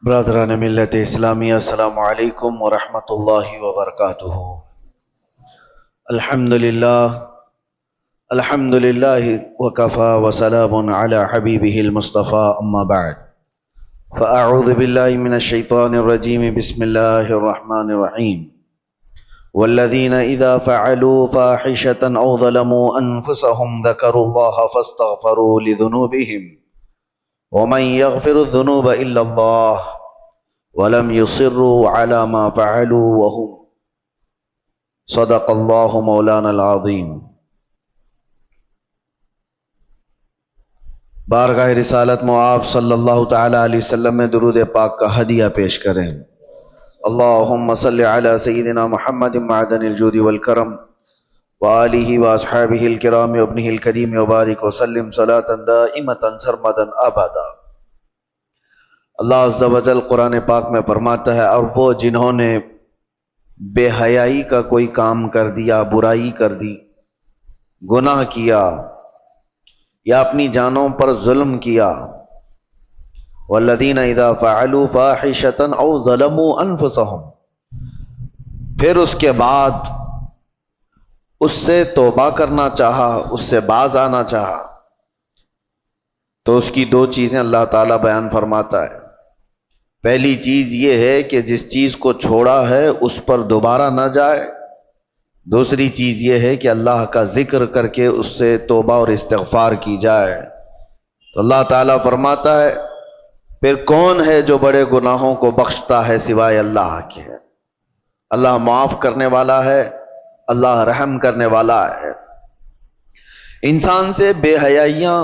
برادران ملت اسلامیہ، السلام علیکم ورحمۃ اللہ وبرکاتہ۔ الحمدللہ وکفا وسلام علی حبیبہ المصطفى، اما بعد فاعوذ باللہ من الشیطان الرجیم، بسم اللہ الرحمن الرحیم۔ والذین اذا فعلوا فاحشة او ظلموا انفسهم ذکروا اللہ فاستغفروا لذنوبہم ومن يغفر الذنوب الا اللہ ولم يصروا على ما فعلوا وهم صدق اللہ مولانا العظیم۔ بارگاہ رسالت میں آپ صلی اللہ تعالی علیہ وسلم میں درود پاک کا ہدیہ پیش کریں۔ اللہم صلی علی سیدنا محمد معدن الجود والکرم وآلہ واصحابہ الکرام وابنہ الکریم وبارک وسلم صلاۃ دائمۃ سرمدا ابدا۔ اللہ عز و جل قرآن پاک میں فرماتا ہے، اور وہ جنہوں نے بے حیائی کا کوئی کام کر دیا، برائی کر دی، گناہ کیا یا اپنی جانوں پر ظلم کیا، والذین اذا فعلوا فاحشة او ظلموا انفسهم، پھر اس کے بعد اس سے توبہ کرنا چاہا، اس سے باز آنا چاہا، تو اس کی دو چیزیں اللہ تعالیٰ بیان فرماتا ہے۔ پہلی چیز یہ ہے کہ جس چیز کو چھوڑا ہے اس پر دوبارہ نہ جائے۔ دوسری چیز یہ ہے کہ اللہ کا ذکر کر کے اس سے توبہ اور استغفار کی جائے۔ تو اللہ تعالیٰ فرماتا ہے، پھر کون ہے جو بڑے گناہوں کو بخشتا ہے سوائے اللہ کے؟ اللہ معاف کرنے والا ہے، اللہ رحم کرنے والا ہے۔ انسان سے بے حیائیاں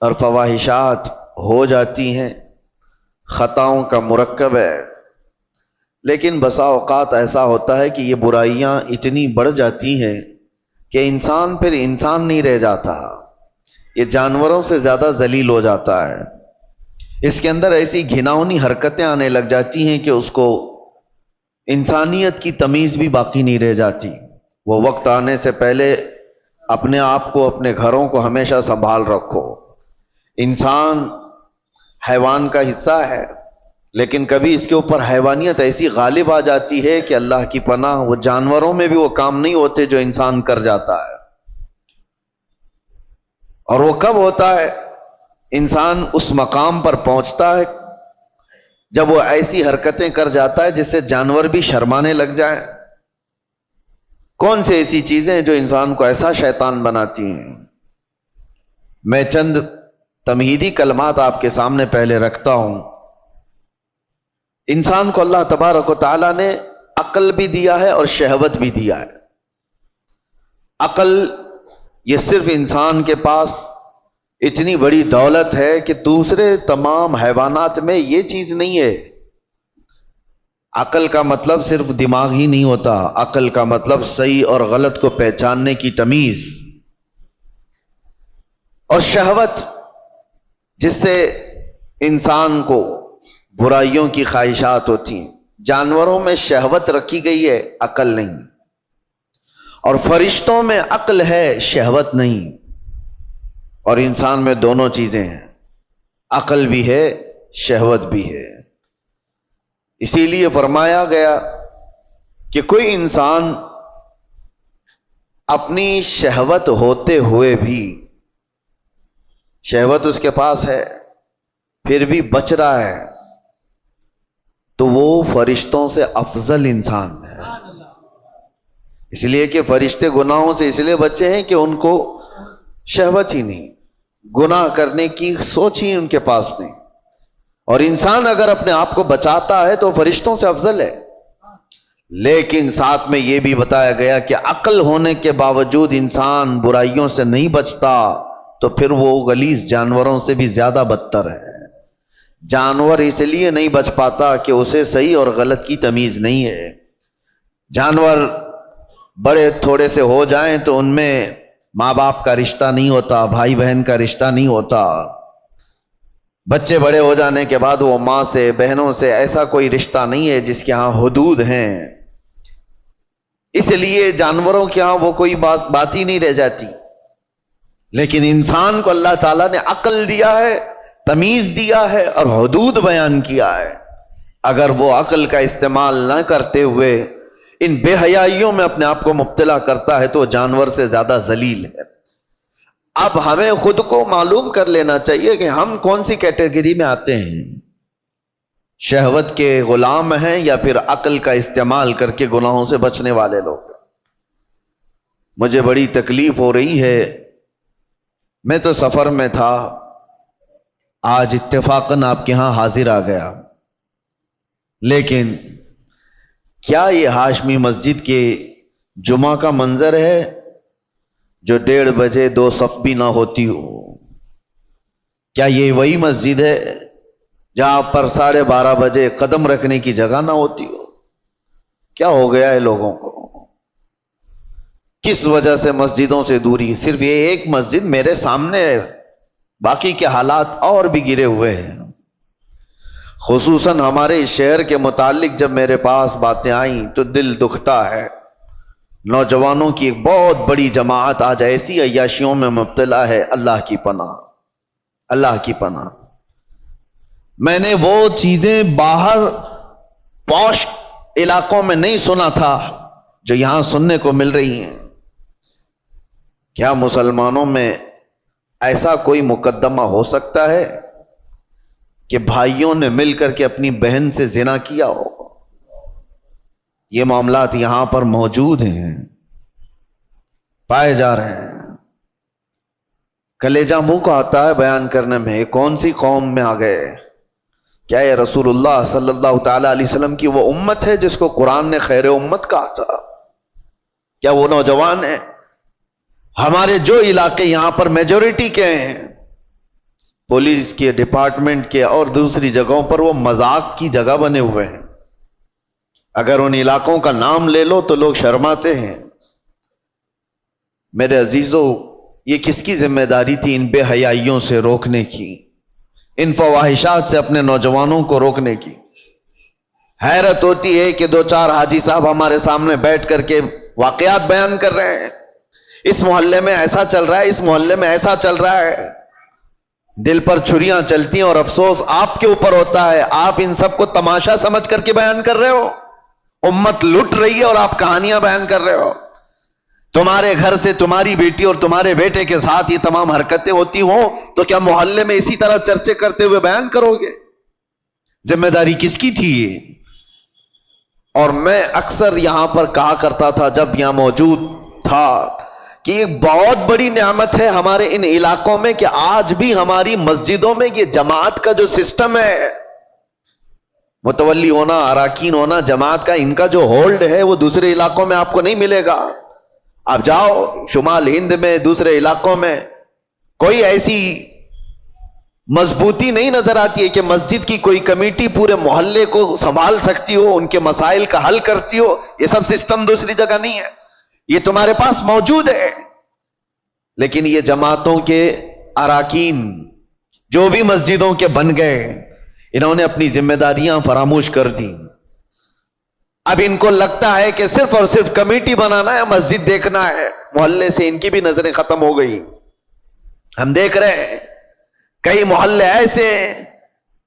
اور فواحشات ہو جاتی ہیں، خطاؤں کا مرکب ہے، لیکن بسا اوقات ایسا ہوتا ہے کہ یہ برائیاں اتنی بڑھ جاتی ہیں کہ انسان پھر انسان نہیں رہ جاتا، یہ جانوروں سے زیادہ ذلیل ہو جاتا ہے۔ اس کے اندر ایسی گھناؤنی حرکتیں آنے لگ جاتی ہیں کہ اس کو انسانیت کی تمیز بھی باقی نہیں رہ جاتی۔ وہ وقت آنے سے پہلے اپنے آپ کو، اپنے گھروں کو ہمیشہ سنبھال رکھو۔ انسان حیوان کا حصہ ہے، لیکن کبھی اس کے اوپر حیوانیت ایسی غالب آ جاتی ہے کہ اللہ کی پناہ، وہ جانوروں میں بھی وہ کام نہیں ہوتے جو انسان کر جاتا ہے۔ اور وہ کب ہوتا ہے؟ انسان اس مقام پر پہنچتا ہے جب وہ ایسی حرکتیں کر جاتا ہے جس سے جانور بھی شرمانے لگ جائیں۔ کون سی ایسی چیزیں جو انسان کو ایسا شیطان بناتی ہیں؟ میں چند تمہیدی کلمات آپ کے سامنے پہلے رکھتا ہوں۔ انسان کو اللہ تبارک و تعالیٰ نے عقل بھی دیا ہے اور شہوت بھی دیا ہے۔ عقل یہ صرف انسان کے پاس اتنی بڑی دولت ہے کہ دوسرے تمام حیوانات میں یہ چیز نہیں ہے۔ عقل کا مطلب صرف دماغ ہی نہیں ہوتا، عقل کا مطلب صحیح اور غلط کو پہچاننے کی تمیز، اور شہوت جس سے انسان کو برائیوں کی خواہشات ہوتی ہیں۔ جانوروں میں شہوت رکھی گئی ہے، عقل نہیں، اور فرشتوں میں عقل ہے، شہوت نہیں، اور انسان میں دونوں چیزیں ہیں، عقل بھی ہے، شہوت بھی ہے۔ اسی لیے فرمایا گیا کہ کوئی انسان اپنی شہوت ہوتے ہوئے بھی، شہوت اس کے پاس ہے پھر بھی بچ رہا ہے، تو وہ فرشتوں سے افضل انسان ہے۔ اس لیے کہ فرشتے گناہوں سے اس لیے بچے ہیں کہ ان کو شہوت ہی نہیں، گناہ کرنے کی سوچ ہی ان کے پاس نہیں۔ اور انسان اگر اپنے آپ کو بچاتا ہے تو فرشتوں سے افضل ہے۔ لیکن ساتھ میں یہ بھی بتایا گیا کہ عقل ہونے کے باوجود انسان برائیوں سے نہیں بچتا تو پھر وہ غلیظ جانوروں سے بھی زیادہ بدتر ہے۔ جانور اس لیے نہیں بچ پاتا کہ اسے صحیح اور غلط کی تمیز نہیں ہے۔ جانور بڑے تھوڑے سے ہو جائیں تو ان میں ماں باپ کا رشتہ نہیں ہوتا، بھائی بہن کا رشتہ نہیں ہوتا۔ بچے بڑے ہو جانے کے بعد وہ ماں سے، بہنوں سے ایسا کوئی رشتہ نہیں ہے جس کے ہاں حدود ہیں۔ اس لیے جانوروں کے ہاں وہ کوئی بات ہی نہیں رہ جاتی۔ لیکن انسان کو اللہ تعالیٰ نے عقل دیا ہے تمیز دیا ہے اور حدود بیان کیا ہے. اگر وہ عقل کا استعمال نہ کرتے ہوئے ان بے حیائیوں میں اپنے آپ کو مبتلا کرتا ہے تو وہ جانور سے زیادہ ذلیل ہے. اب ہمیں خود کو معلوم کر لینا چاہیے کہ ہم کون سی کیٹیگری میں آتے ہیں. شہوت کے غلام ہیں یا پھر عقل کا استعمال کر کے گناہوں سے بچنے والے لوگ. مجھے بڑی تکلیف ہو رہی ہے. میں تو سفر میں تھا, آج اتفاقاً آپ کے ہاں حاضر آ گیا, لیکن کیا یہ ہاشمی مسجد کے جمعہ کا منظر ہے جو 1:30 بجے 2 صف بھی نہ ہوتی ہو؟ کیا یہ وہی مسجد ہے جہاں پر 12:30 بجے قدم رکھنے کی جگہ نہ ہوتی ہو؟ کیا ہو گیا ہے لوگوں کو؟ کس وجہ سے مسجدوں سے دوری؟ صرف یہ ایک مسجد میرے سامنے ہے, باقی کے حالات اور بھی گرے ہوئے ہیں. خصوصاً ہمارے شہر کے متعلق جب میرے پاس باتیں آئیں تو دل دکھتا ہے. نوجوانوں کی ایک بہت بڑی جماعت آج ایسی عیاشیوں میں مبتلا ہے. اللہ کی پناہ, اللہ کی پناہ. میں نے وہ چیزیں باہر پوش علاقوں میں نہیں سنا تھا جو یہاں سننے کو مل رہی ہیں. کیا مسلمانوں میں ایسا کوئی مقدمہ ہو سکتا ہے کہ بھائیوں نے مل کر کے اپنی بہن سے زنا کیا ہو؟ یہ معاملات یہاں پر موجود ہیں, پائے جا رہے ہیں. کلیجہ منہ کو آتا ہے بیان کرنے میں. کون سی قوم میں آ گئے؟ کیا یہ رسول اللہ صلی اللہ تعالی علیہ وسلم کی وہ امت ہے جس کو قرآن نے خیر امت کہا تھا؟ کیا وہ نوجوان ہیں؟ ہمارے جو علاقے یہاں پر میجورٹی کے ہیں, پولیس کے ڈپارٹمنٹ کے اور دوسری جگہوں پر وہ مذاق کی جگہ بنے ہوئے ہیں. اگر ان علاقوں کا نام لے لو تو لوگ شرماتے ہیں. میرے عزیزو, یہ کس کی ذمہ داری تھی ان بے حیائیوں سے روکنے کی, ان فواہشات سے اپنے نوجوانوں کو روکنے کی؟ حیرت ہوتی ہے کہ 2-4 حاجی صاحب ہمارے سامنے بیٹھ کر کے واقعات بیان کر رہے ہیں. اس محلے میں ایسا چل رہا ہے, اس محلے میں ایسا چل رہا ہے. دل پر چھریاں چلتی ہیں اور افسوس آپ کے اوپر ہوتا ہے. آپ ان سب کو تماشا سمجھ کر کے بیان کر رہے ہو. امت لٹ رہی ہے اور آپ کہانیاں بیان کر رہے ہو. تمہارے گھر سے تمہاری بیٹی اور تمہارے بیٹے کے ساتھ یہ تمام حرکتیں ہوتی ہوں تو کیا محلے میں اسی طرح چرچے کرتے ہوئے بیان کرو گے؟ ذمہ داری کس کی تھی یہ؟ اور میں اکثر یہاں پر کہا کرتا تھا جب یہاں موجود تھا کہ ایک بہت بڑی نعمت ہے ہمارے ان علاقوں میں کہ آج بھی ہماری مسجدوں میں یہ جماعت کا جو سسٹم ہے, متولی ہونا, اراکین ہونا, جماعت کا ان کا جو ہولڈ ہے وہ دوسرے علاقوں میں آپ کو نہیں ملے گا. آپ جاؤ شمال ہند میں, دوسرے علاقوں میں, کوئی ایسی مضبوطی نہیں نظر آتی ہے کہ مسجد کی کوئی کمیٹی پورے محلے کو سنبھال سکتی ہو, ان کے مسائل کا حل کرتی ہو. یہ سب سسٹم دوسری جگہ نہیں ہے, یہ تمہارے پاس موجود ہے. لیکن یہ جماعتوں کے اراکین جو بھی مسجدوں کے بن گئے, انہوں نے اپنی ذمہ داریاں فراموش کر دی. اب ان کو لگتا ہے کہ صرف اور صرف کمیٹی بنانا ہے, مسجد دیکھنا ہے. محلے سے ان کی بھی نظریں ختم ہو گئی. ہم دیکھ رہے ہیں کئی محلے ایسے ہیں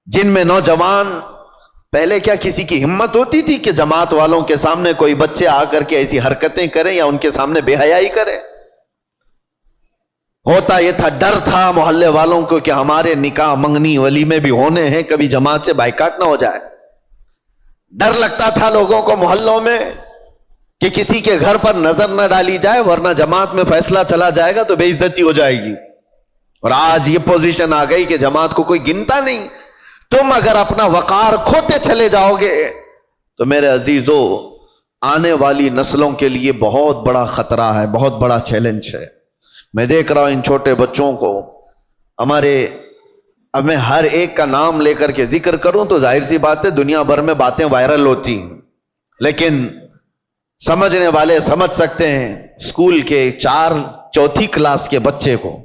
جن میں نوجوان, پہلے کیا کسی کی ہمت ہوتی تھی کہ جماعت والوں کے سامنے کوئی بچے آ کر کے ایسی حرکتیں کریں یا ان کے سامنے بے حیائی کریں؟ ہوتا یہ تھا, ڈر تھا محلے والوں کو کہ ہمارے نکاح منگنی ولیمے بھی ہونے ہیں, کبھی جماعت سے بائیکاٹ نہ ہو جائے. ڈر لگتا تھا لوگوں کو محلوں میں کہ کسی کے گھر پر نظر نہ ڈالی جائے ورنہ جماعت میں فیصلہ چلا جائے گا تو بے عزتی ہو جائے گی. اور آج یہ پوزیشن آ گئی کہ جماعت کو کوئی گنتا نہیں. تم اگر اپنا وقار کھوتے چلے جاؤ گے تو میرے عزیزو آنے والی نسلوں کے لیے بہت بڑا خطرہ ہے, بہت بڑا چیلنج ہے. میں دیکھ رہا ہوں ان چھوٹے بچوں کو ہمارے, اب میں ہر ایک کا نام لے کر کے ذکر کروں تو ظاہر سی بات ہے دنیا بھر میں باتیں وائرل ہوتی ہیں, لیکن سمجھنے والے سمجھ سکتے ہیں. اسکول کے 4 کلاس کے بچے کو,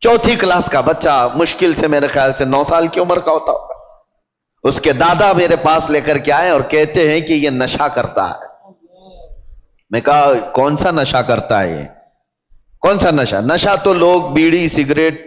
4 کلاس کا بچہ مشکل سے میرے خیال سے 9 سال کی عمر کا ہوتا ہوگا, اس کے دادا میرے پاس لے کر کے آئے اور کہتے ہیں کہ یہ نشہ کرتا ہے. میں کہا کون سا نشہ کرتا ہے یہ؟ کون سا نشہ؟ نشہ تو لوگ بیڑی سگریٹ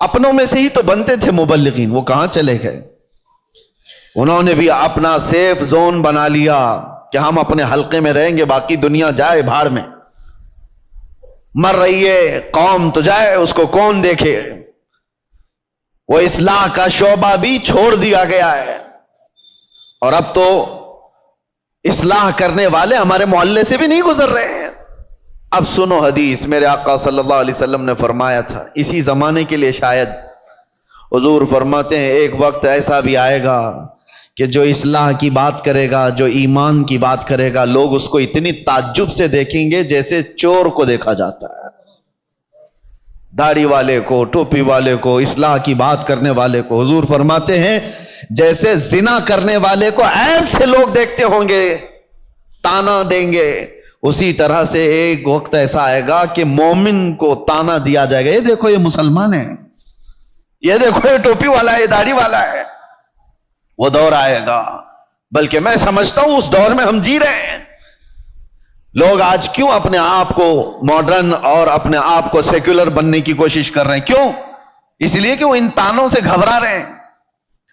اپنوں میں سے ہی تو بنتے تھے مبلغین، وہ کہاں چلے گئے؟ انہوں نے بھی اپنا سیف زون بنا لیا کہ ہم اپنے حلقے میں رہیں گے، باقی دنیا جائے بھاڑ میں، مر رہی ہے قوم تو جائے، اس کو کون دیکھے۔ وہ اصلاح کا شعبہ بھی چھوڑ دیا گیا ہے، اور اب تو اصلاح کرنے والے ہمارے محلے سے بھی نہیں گزر رہے ہیں۔ اب سنو حدیث، میرے آقا صلی اللہ علیہ وسلم نے فرمایا تھا، اسی زمانے کے لیے شاید، حضور فرماتے ہیں ایک وقت ایسا بھی آئے گا کہ جو اصلاح کی بات کرے گا، جو ایمان کی بات کرے گا، لوگ اس کو اتنی تعجب سے دیکھیں گے جیسے چور کو دیکھا جاتا ہے۔ داڑھی والے کو، ٹوپی والے کو، اصلاح کی بات کرنے والے کو، حضور فرماتے ہیں جیسے زنا کرنے والے کو عیب سے لوگ دیکھتے ہوں گے، تانا دیں گے، اسی طرح سے ایک وقت ایسا آئے گا کہ مومن کو تانا دیا جائے گا، یہ دیکھو یہ مسلمان ہے، یہ دیکھو یہ ٹوپی والا ہے، یہ داڑھی والا ہے۔ وہ دور آئے گا، بلکہ میں سمجھتا ہوں اس دور میں ہم جی رہے ہیں۔ لوگ آج کیوں اپنے آپ کو ماڈرن اور اپنے آپ کو سیکولر بننے کی کوشش کر رہے ہیں؟ کیوں؟ اس لیے کہ وہ ان تانوں سے گھبرا رہے ہیں،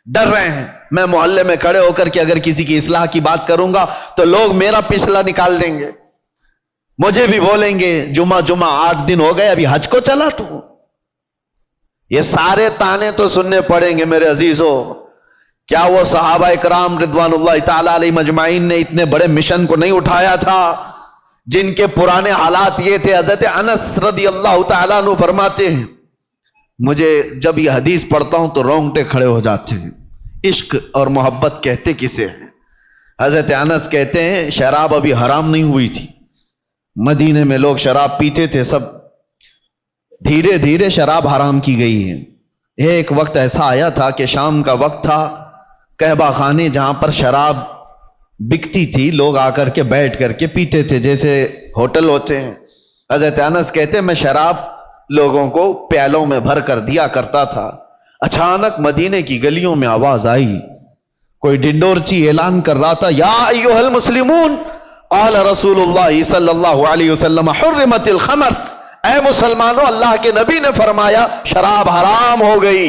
ڈر رہے ہیں۔ میں محلے میں کھڑے ہو کر کے اگر کسی کی اصلاح کی بات کروں گا تو لوگ میرا پچھلا نکال دیں گے، مجھے بھی بولیں گے جمعہ 8 دن ہو گئے ابھی حج کو چلا تو۔ یہ سارے تانے تو سننے پڑیں گے میرے عزیزوں۔ کیا وہ صحابہ کرام رضوان اللہ تعالی علیہ مجمعین نے اتنے بڑے مشن کو نہیں اٹھایا تھا جن کے پرانے حالات یہ تھے؟ حضرت انس رضی اللہ تعالیٰ عنہ فرماتے ہیں مجھے جب یہ حدیث پڑھتا ہوں تو رونگٹے کھڑے ہو جاتے ہیں۔ عشق اور محبت کہتے کسے ہیں؟ حضرت انس کہتے ہیں شراب ابھی حرام نہیں ہوئی تھی، مدینے میں لوگ شراب پیتے تھے، سب دھیرے دھیرے شراب حرام کی گئی ہے۔ ایک وقت ایسا آیا تھا کہ شام کا وقت تھا، قہبہ خانے جہاں پر شراب بکتی تھی لوگ آ کر کے بیٹھ کر کے پیتے تھے جیسے ہوٹل ہوتے ہیں۔ حضرت انس کہتے ہیں میں شراب لوگوں کو پیالوں میں بھر کر دیا کرتا تھا، اچانک مدینے کی گلیوں میں آواز آئی، کوئی ڈنڈورچی اعلان کر رہا تھا یا ایھا المسلمون قال رسول اللہ صلی اللہ علیہ وسلم حرمت الخمر، اے مسلمانوں اللہ کے نبی نے فرمایا شراب حرام ہو گئی۔